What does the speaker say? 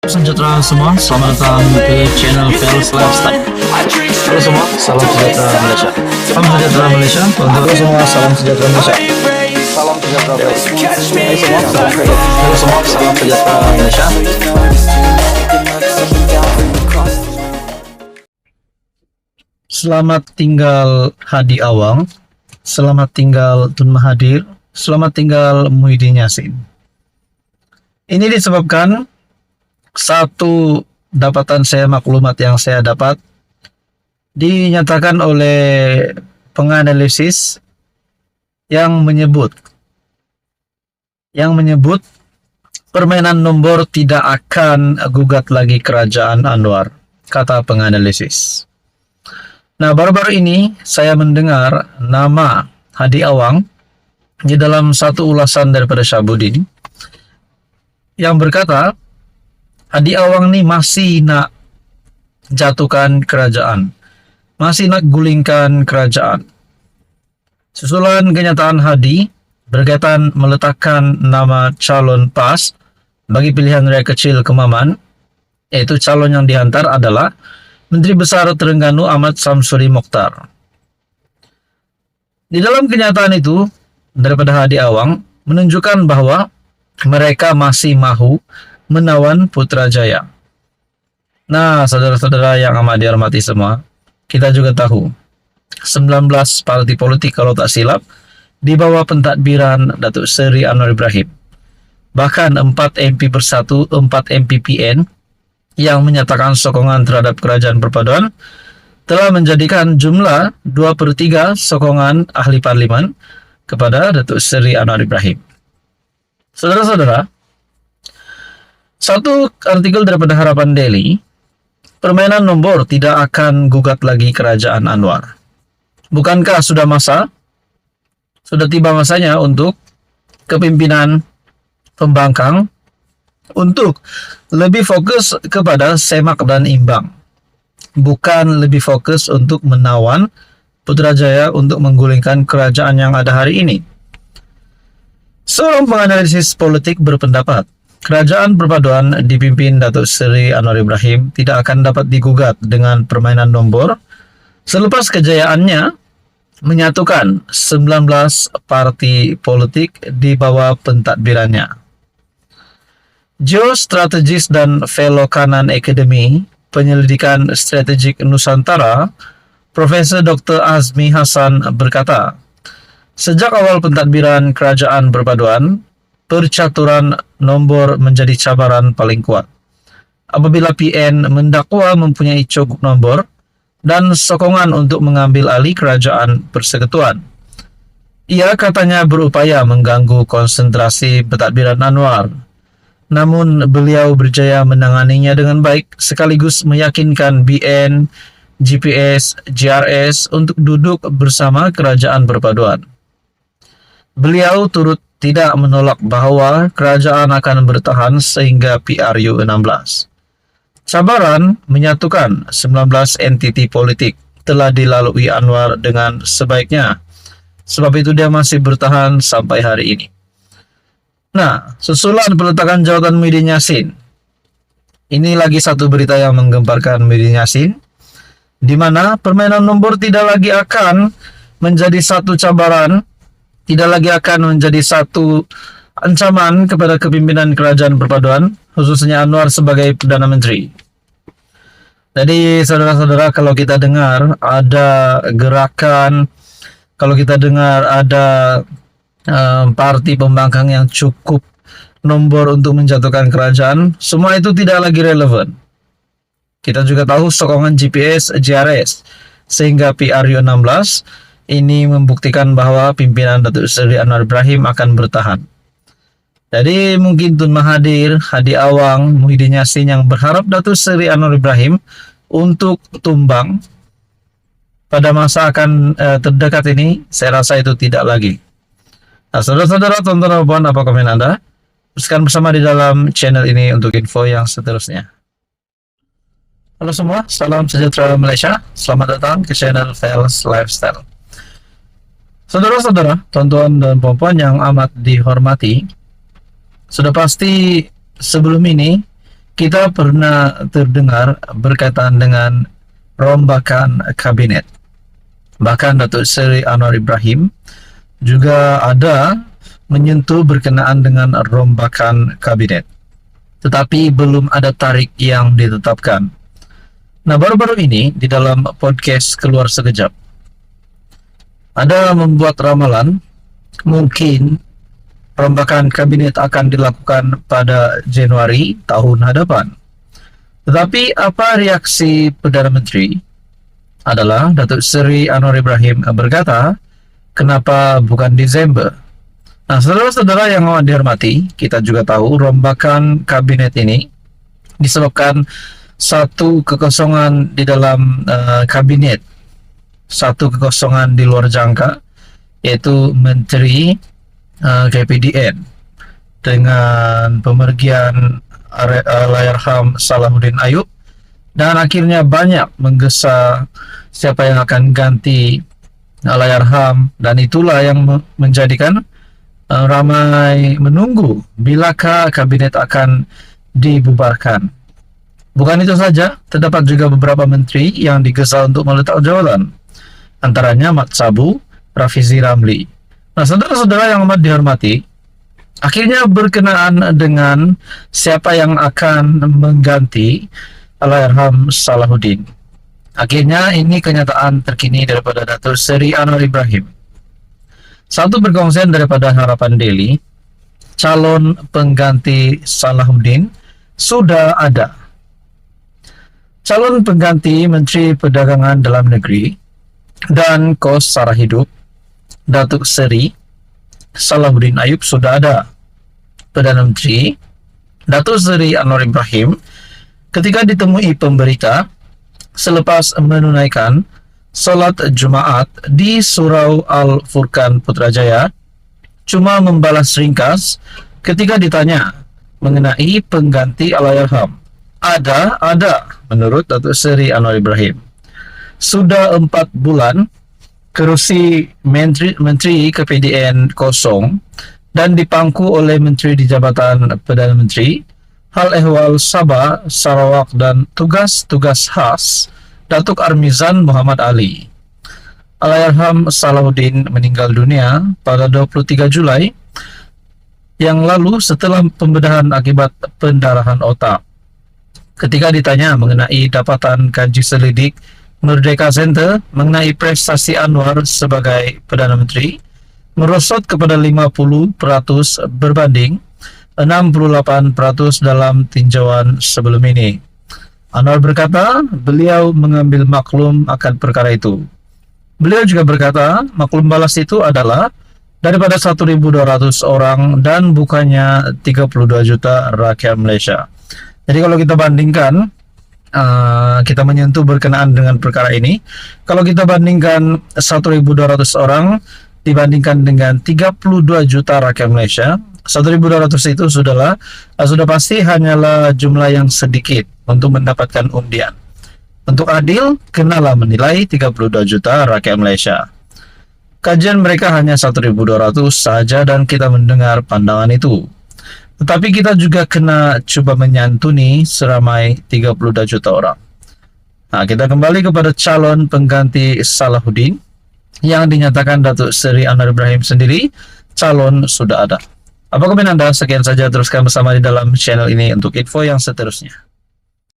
Sejahtera semua, selamat datang ke channel Fels Lifestyle. Halo semua, salam sejahtera Malaysia. Salam sejahtera Malaysia. Halo semua, salam sejahtera Malaysia. Salam sejahtera Malaysia. Halo semua, salam sejahtera Malaysia. Selamat tinggal Hadi Awang. Selamat tinggal Tun Mahathir. Selamat tinggal Muhyiddin Yassin. Ini disebabkan satu dapatan saya, maklumat yang saya dapat dinyatakan oleh penganalisis yang menyebut permainan nombor tidak akan gugat lagi kerajaan Anwar, kata penganalisis. Nah, baru-baru ini saya mendengar nama Hadi Awang di dalam satu ulasan daripada Syahbudin yang berkata Hadi Awang ni masih nak jatuhkan kerajaan, masih nak gulingkan kerajaan. Susulan kenyataan Hadi berkaitan meletakkan nama calon PAS bagi pilihan raya kecil Kemaman, yaitu calon yang dihantar adalah Menteri Besar Terengganu Ahmad Samsuri Mokhtar. Di dalam kenyataan itu, daripada Hadi Awang menunjukkan bahwa mereka masih mahu menawan Putrajaya. Nah, saudara-saudara yang amat dihormati semua, kita juga tahu 19 parti politik kalau tak silap di bawah pentadbiran Datuk Seri Anwar Ibrahim. Bahkan 4 MP Bersatu, 4 MPPN yang menyatakan sokongan terhadap kerajaan perpaduan telah menjadikan jumlah 2/3 sokongan ahli parlimen kepada Datuk Seri Anwar Ibrahim. Saudara-saudara, satu artikel daripada Harapan Daily, permainan nombor tidak akan gugat lagi kerajaan Anwar. Bukankah sudah tiba masanya untuk kepimpinan pembangkang untuk lebih fokus kepada semak dan imbang, bukan lebih fokus untuk menawan Putrajaya untuk menggulingkan kerajaan yang ada hari ini. Seorang penganalisis politik berpendapat kerajaan perpaduan dipimpin Datuk Seri Anwar Ibrahim tidak akan dapat digugat dengan permainan nombor selepas kejayaannya menyatukan 19 parti politik di bawah pentadbirannya. Geostrategis dan Fellow Kanan Akademi Penyelidikan Strategik Nusantara, Profesor Dr. Azmi Hasan berkata, sejak awal pentadbiran kerajaan perpaduan, percaturan nombor menjadi cabaran paling kuat. Apabila PN mendakwa mempunyai cogok nombor dan sokongan untuk mengambil alih kerajaan persekutuan. Ia katanya berupaya mengganggu konsentrasi pentadbiran Anwar. Namun beliau berjaya menanganinya dengan baik sekaligus meyakinkan BN, GPS, GRS untuk duduk bersama kerajaan perpaduan. Beliau turut tidak menolak bahwa kerajaan akan bertahan sehingga PRU 16. Cabaran menyatukan 19 entiti politik telah dilalui Anwar dengan sebaiknya. Sebab itu dia masih bertahan sampai hari ini. Nah, susulan peletakan jawatan Muhyiddin Yassin. Ini lagi satu berita yang menggemparkan Muhyiddin Yassin, di mana permainan nombor tidak lagi akan menjadi satu cabaran, tidak lagi akan menjadi satu ancaman kepada kepimpinan kerajaan perpaduan, khususnya Anwar sebagai Perdana Menteri. Jadi saudara-saudara, kalau kita dengar ada gerakan, kalau kita dengar ada parti pembangkang yang cukup nombor untuk menjatuhkan kerajaan, semua itu tidak lagi relevan. Kita juga tahu sokongan GPS, GRS, sehingga PRU 16 ini membuktikan bahwa pimpinan Datuk Seri Anwar Ibrahim akan bertahan. Jadi mungkin Tun Mahathir, Hadi Awang, Muhyiddin Yassin yang berharap Datuk Seri Anwar Ibrahim untuk tumbang pada masa akan terdekat ini, saya rasa itu tidak lagi. Nah, saudara-saudara, tonton apa komen Anda? Teruskan bersama di dalam channel ini untuk info yang seterusnya. Halo semua, salam sejahtera Malaysia. Selamat datang ke channel Fels Lifestyle. Saudara-saudara, tuan-tuan dan puan-puan yang amat dihormati, sudah pasti sebelum ini kita pernah terdengar berkaitan dengan rombakan kabinet. Bahkan Datuk Seri Anwar Ibrahim juga ada menyentuh berkenaan dengan rombakan kabinet. Tetapi belum ada tarikh yang ditetapkan. Nah, baru-baru ini di dalam podcast Keluar Sekejap, ada membuat ramalan mungkin perombakan kabinet akan dilakukan pada Januari tahun hadapan. Tetapi apa reaksi Perdana Menteri adalah Datuk Seri Anwar Ibrahim berkata, kenapa bukan Desember? Nah, saudara-saudara yang amat dihormati, kita juga tahu rombakan kabinet ini disebabkan satu kekosongan di dalam kabinet, satu kekosongan di luar jangka, yaitu Menteri KPDN dengan pemergian Allahyarham Salahuddin Ayub, dan akhirnya banyak menggesa siapa yang akan ganti Allahyarham, dan itulah yang menjadikan ramai menunggu bilakah kabinet akan dibubarkan. Bukan itu saja, terdapat juga beberapa menteri yang digesa untuk meletak jabatan, antaranya Mat Sabu, Rafizi Ramli. Nah, saudara-saudara yang amat dihormati, akhirnya berkenaan dengan siapa yang akan mengganti Allahyarham Salahuddin. Akhirnya ini kenyataan terkini daripada Datuk Seri Anwar Ibrahim. Satu perkongsian daripada Harapan Daily, calon pengganti Salahuddin sudah ada. Calon pengganti Menteri Perdagangan Dalam Negeri dan Kos Sara Hidup, Datuk Seri Salahuddin Ayub sudah ada. Perdana Menteri Datuk Seri Anwar Ibrahim ketika ditemui pemberita selepas menunaikan solat Jumaat di Surau Al-Furqan Putrajaya cuma membalas ringkas ketika ditanya mengenai pengganti Allahyarham. Ada, menurut Datuk Seri Anwar Ibrahim. Sudah 4 bulan kerusi Menteri KPDN kosong dan dipangku oleh Menteri di Jabatan Perdana Menteri, Hal Ehwal Sabah, Sarawak dan tugas-tugas khas Datuk Armizan Muhammad Ali. Allahyarham Salahuddin meninggal dunia pada 23 Julai yang lalu setelah pembedahan akibat pendarahan otak. Ketika ditanya mengenai dapatan kaji selidik Merdeka Center mengenai prestasi Anwar sebagai Perdana Menteri, merosot kepada 50% berbanding 68% dalam tinjauan sebelum ini. Anwar berkata, beliau mengambil maklum akan perkara itu. Beliau juga berkata, maklum balas itu adalah daripada 1.200 orang dan bukannya 32 juta rakyat Malaysia. Jadi kalau kita bandingkan, kita menyentuh berkenaan dengan perkara ini. Kalau kita bandingkan 1.200 orang dibandingkan dengan 32 juta rakyat Malaysia, 1.200 itu sudah pasti hanyalah jumlah yang sedikit untuk mendapatkan undian. Untuk adil, kenalah menilai 32 juta rakyat Malaysia. Kajian mereka hanya 1.200 saja dan kita mendengar pandangan itu. Tetapi kita juga kena cuba menyantuni seramai 32 juta orang. Nah, kita kembali kepada calon pengganti Salahuddin yang dinyatakan Datuk Seri Anwar Ibrahim sendiri, calon sudah ada. Apa komentar Anda? Sekian saja, teruskan bersama di dalam channel ini untuk info yang seterusnya.